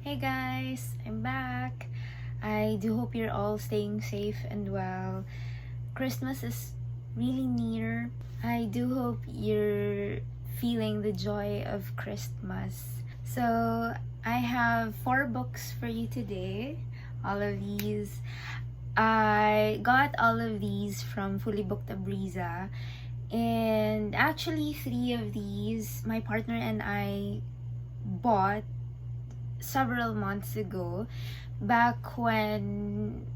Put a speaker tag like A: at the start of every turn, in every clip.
A: Hey guys, I'm back. I do hope you're all staying safe and well. Christmas is really near. I do hope you're feeling the joy of Christmas. So, I have 4 books for you today. All of these. I got all of these from Fully Booked Abriza. And actually, 3 of these, my partner and I bought several months ago, back when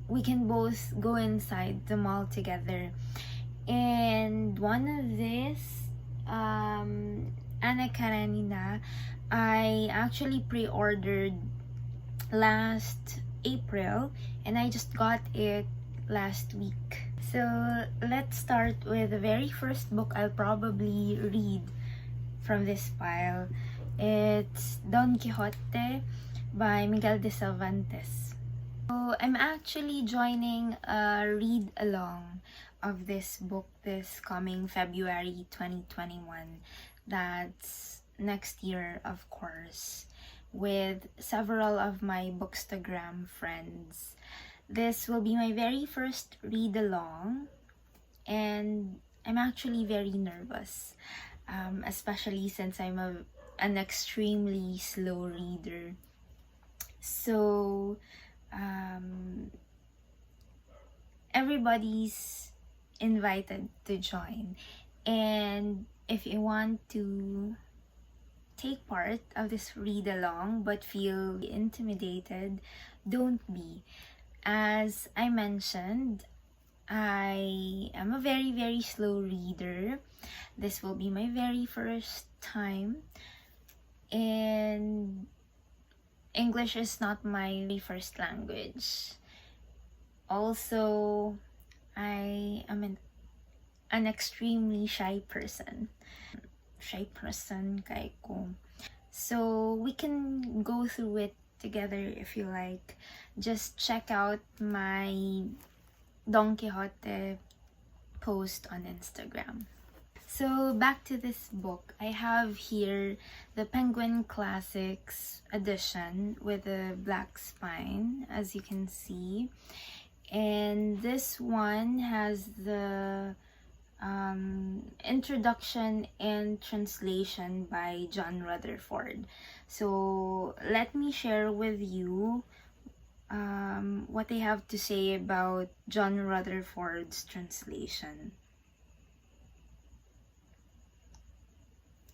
A: we can both go inside the mall together. And one of this, Karenina, I actually pre-ordered last April and I just got it last week. So let's start with the very first book I'll probably read from this pile. It's Don Quixote by Miguel de Cervantes. So I'm actually joining a read along of this book this coming February 2021. That's next year, of course, with several of my Bookstagram friends. This will be my very first read along, and I'm actually very nervous, especially since I'm an extremely slow reader. So everybody's invited to join, and if you want to take part of this read along but feel intimidated, don't be. As I mentioned, I am a very slow reader. This will be my very first time, and English is not my first language. Also, I am an extremely shy person. Shy person kay ko. So we can go through it together if you like. Just check out my Don Quixote post on Instagram. So back to this book. I have here the Penguin Classics edition with a black spine, as you can see. And this one has the introduction and translation by John Rutherford. So let me share with you what they have to say about John Rutherford's translation.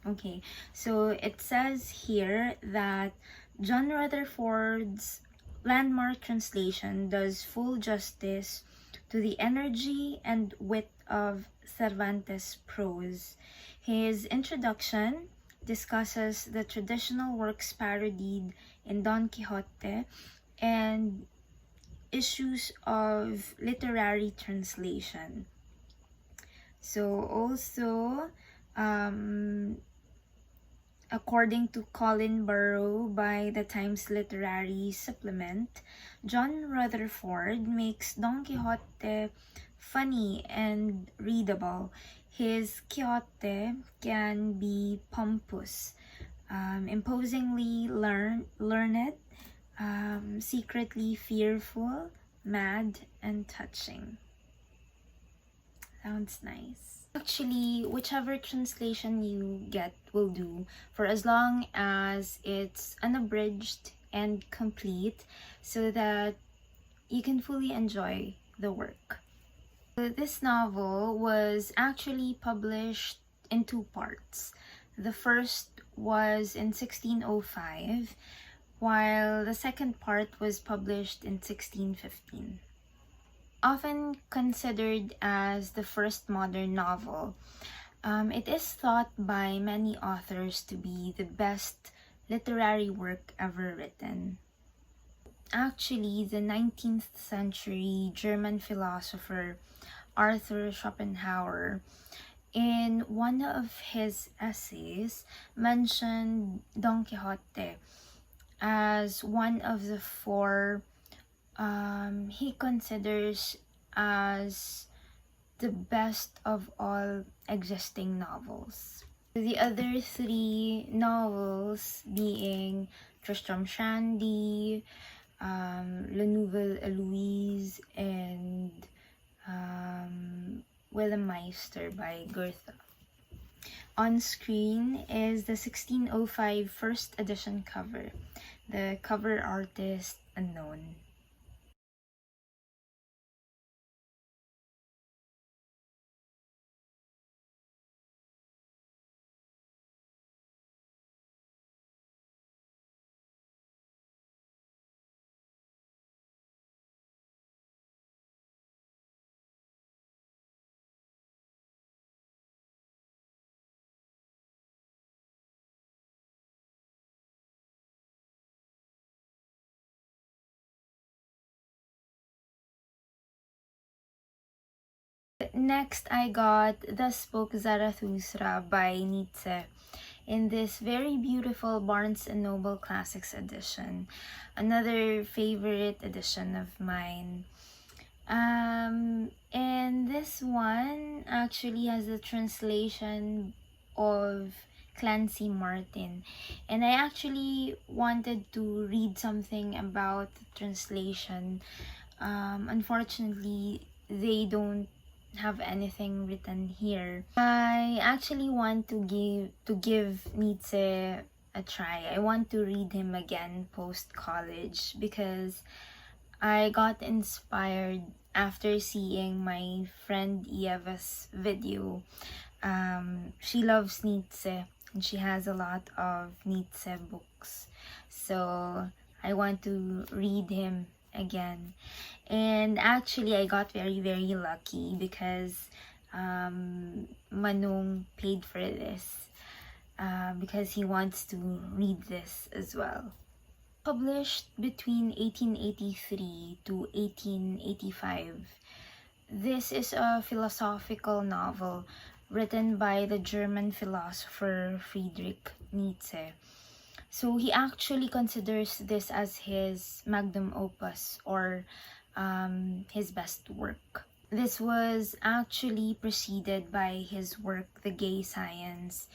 A: Okay, so it says here that John Rutherford's landmark translation does full justice to the energy and wit of Cervantes' prose. His introduction discusses the traditional works parodied in Don Quixote and issues of literary translation. So also, according to Colin Burrow by the Times Literary Supplement, John Rutherford makes Don Quixote funny and readable. His Quixote can be pompous, imposingly learned, secretly fearful, mad, and touching. Sounds nice. Actually, whichever translation you get will do, for as long as it's unabridged and complete, so that you can fully enjoy the work. This novel was actually published in 2 parts. The first was in 1605, while the second part was published in 1615. Often considered as the first modern novel, it is thought by many authors to be the best literary work ever written. Actually, the 19th century German philosopher Arthur Schopenhauer, in one of his essays, mentioned Don Quixote as one of the 4 he considers as the best of all existing novels. The other 3 novels being Tristram Shandy, La Nouvelle Eloise, and Willem Meister by Goethe. On screen is the 1605 first edition cover. The cover artist unknown. Next, I got the Spoke Zarathustra by Nietzsche in this very beautiful Barnes & Noble Classics edition. Another favorite edition of mine. And this one actually has a translation of Clancy Martin. And I actually wanted to read something about the translation. Unfortunately, they don't have anything written here. I actually want to give Nietzsche a try. I want to read him again post college because I got inspired after seeing my friend Ieva's video. She loves Nietzsche and she has a lot of Nietzsche books. So I want to read him again. And actually, I got very, very lucky because Manong paid for this because he wants to read this as well. Published between 1883 to 1885, this is a philosophical novel written by the German philosopher Friedrich Nietzsche. So he actually considers this as his magnum opus, or his best work. This was actually preceded by his work The Gay Science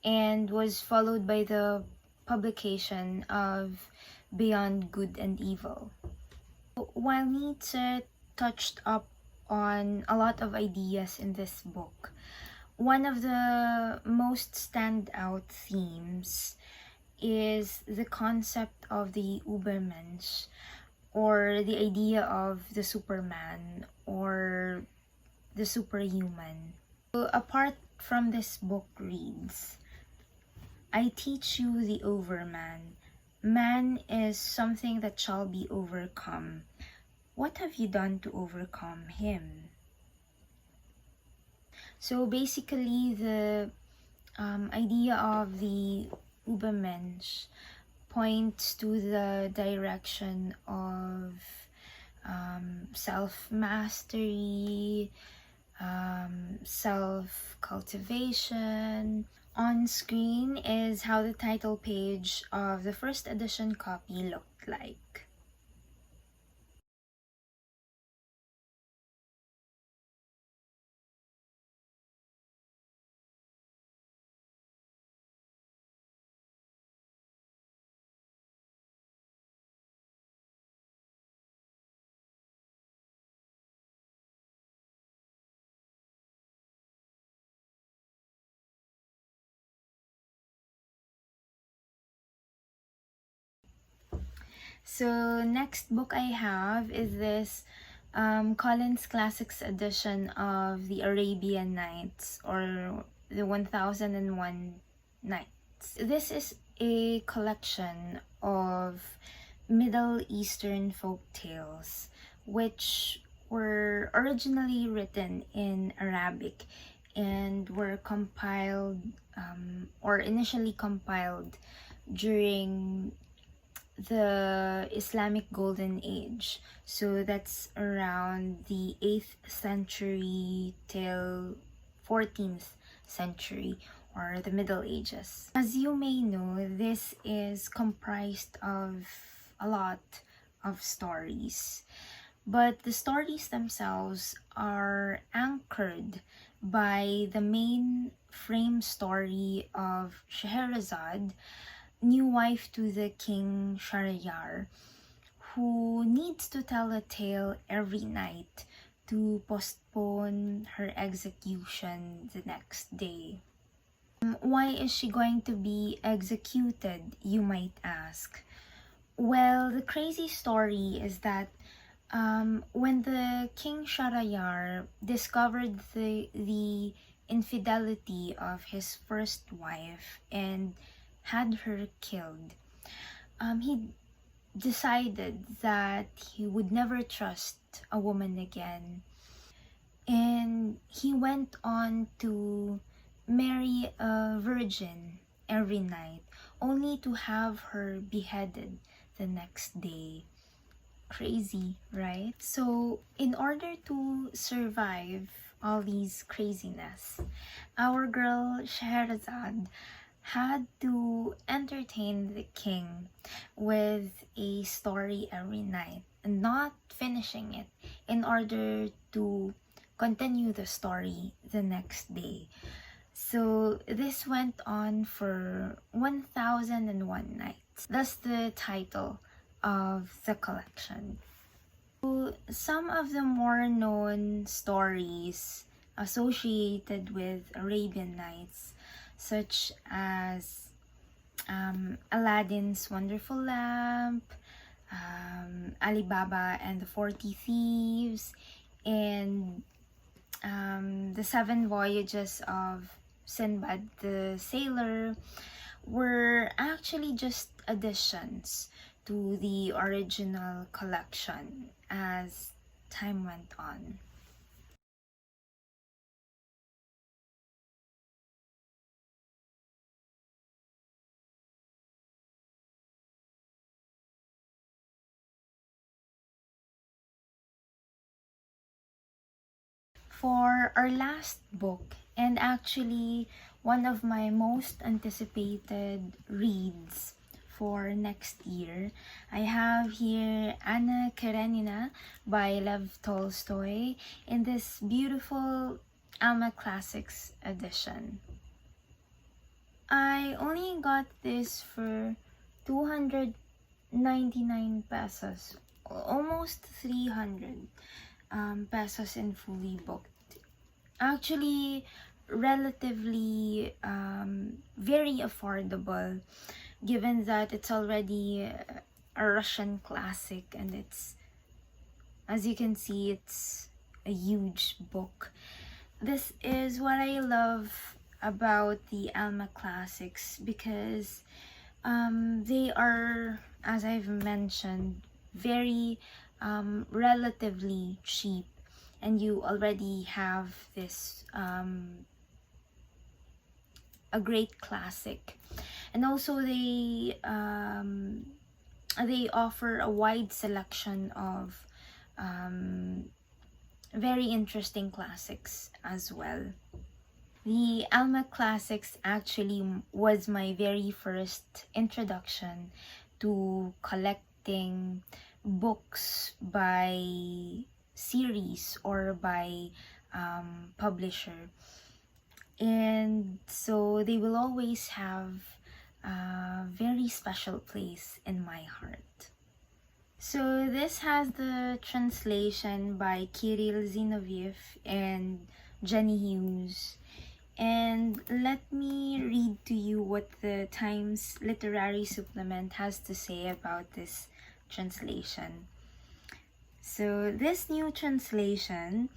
A: and was followed by the publication of Beyond Good and Evil. While Nietzsche touched up on a lot of ideas in this book, one of the most standout themes is the concept of the Übermensch, or the idea of the Superman or the superhuman. So apart from this book reads, I teach you the overman. Man is something that shall be overcome. What have you done to overcome him? So basically, the idea of the Übermensch points to the direction of self-mastery, self-cultivation. On screen is how the title page of the first edition copy looked like. So next book I have is this Collins Classics edition of the Arabian Nights, or the 1001 Nights. This is a collection of Middle Eastern folk tales which were originally written in Arabic and were compiled or initially compiled during the Islamic Golden Age. So that's around the 8th century till 14th century, or the Middle Ages. As you may know, this is comprised of a lot of stories, but the stories themselves are anchored by the main frame story of Scheherazade, new wife to the King Shahriyar, who needs to tell a tale every night to postpone her execution the next day. Why is she going to be executed, you might ask? Well, the crazy story is that when the King Shahriyar discovered the infidelity of his first wife and had her killed, he decided that he would never trust a woman again. And he went on to marry a virgin every night, only to have her beheaded the next day. Crazy, right? So, in order to survive all these craziness, our girl Scheherazade had to entertain the king with a story every night and not finishing it in order to continue the story the next day. So this went on for 1001 nights. That's the title of the collection. So some of the more known stories associated with Arabian Nights, such as Aladdin's Wonderful Lamp, Alibaba and the 40 Thieves, and the Seven Voyages of Sinbad the Sailor, were actually just additions to the original collection as time went on. For our last book, and actually one of my most anticipated reads for next year, I have here Anna Karenina by Lev Tolstoy in this beautiful Alma Classics edition. I only got this for 299 pesos, almost 300 pesos in fully booked. Actually, relatively very affordable, given that it's already a Russian classic, and it's, as you can see, it's a huge book. This is what I love about the Alma Classics, because they are, as I've mentioned, very relatively cheap, and you already have this a great classic. And also they offer a wide selection of very interesting classics as well. The Alma Classics actually was my very first introduction to collecting books by series or by publisher. And so they will always have a very special place in my heart. So this has the translation by Kirill Zinoviev and Jenny Hughes. And let me read to you what the Times Literary Supplement has to say about this translation. So this new translation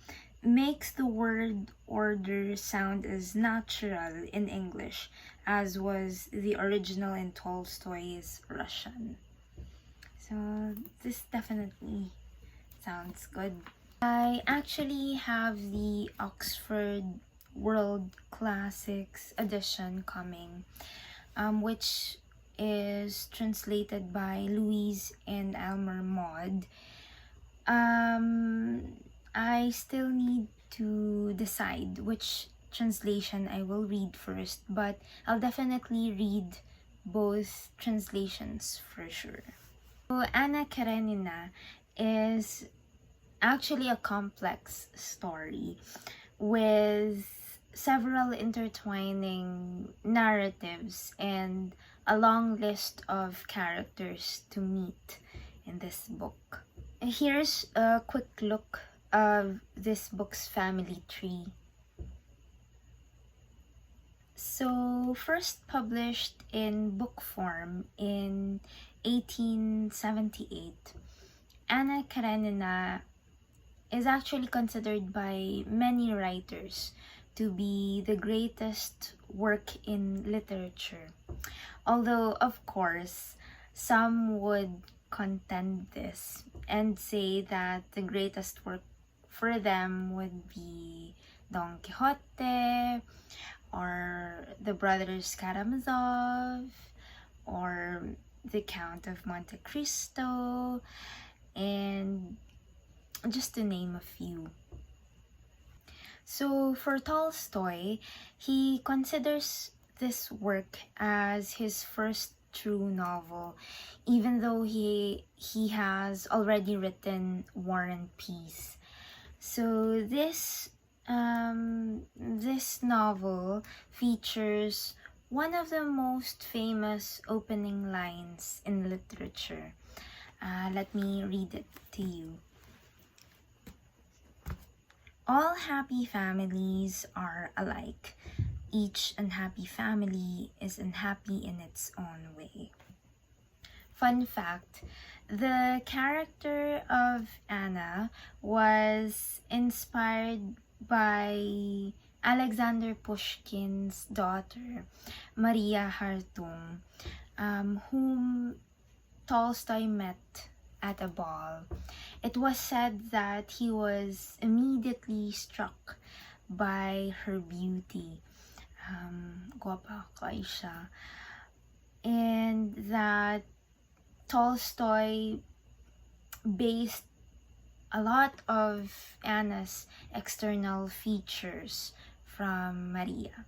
A: makes the word order sound as natural in English as was the original in Tolstoy's Russian. So this definitely sounds good. I actually have the Oxford World Classics edition coming, which is translated by Louise and Elmer Maud. I still need to decide which translation I will read first, but I'll definitely read both translations for sure. So Anna Karenina is actually a complex story with several intertwining narratives and a long list of characters to meet in this book. Here's a quick look of this book's family tree. So, first published in book form in 1878, Anna Karenina is actually considered by many writers to be the greatest work in literature. Although, of course, some would contend this and say that the greatest work for them would be Don Quixote, or the Brothers Karamazov, or the Count of Monte Cristo, and just to name a few. So for Tolstoy, he considers this work as his first true novel, even though he has already written War and Peace. So this novel features one of the most famous opening lines in literature. Let me read it to you. All happy families are alike. Each unhappy family is unhappy in its own way. Fun fact, the character of Anna was inspired by Alexander Pushkin's daughter, Maria Hartung, whom Tolstoy met at a ball. It was said that he was immediately struck by her beauty. Guwapa kayo siya. And that Tolstoy based a lot of Anna's external features from Maria.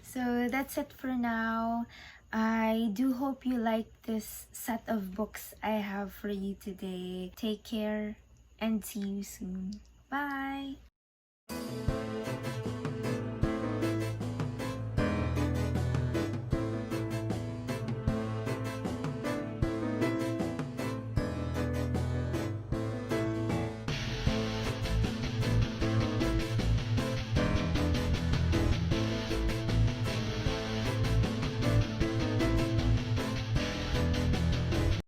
A: So that's it for now. I do hope you like this set of books I have for you today. Take care and see you soon. Bye!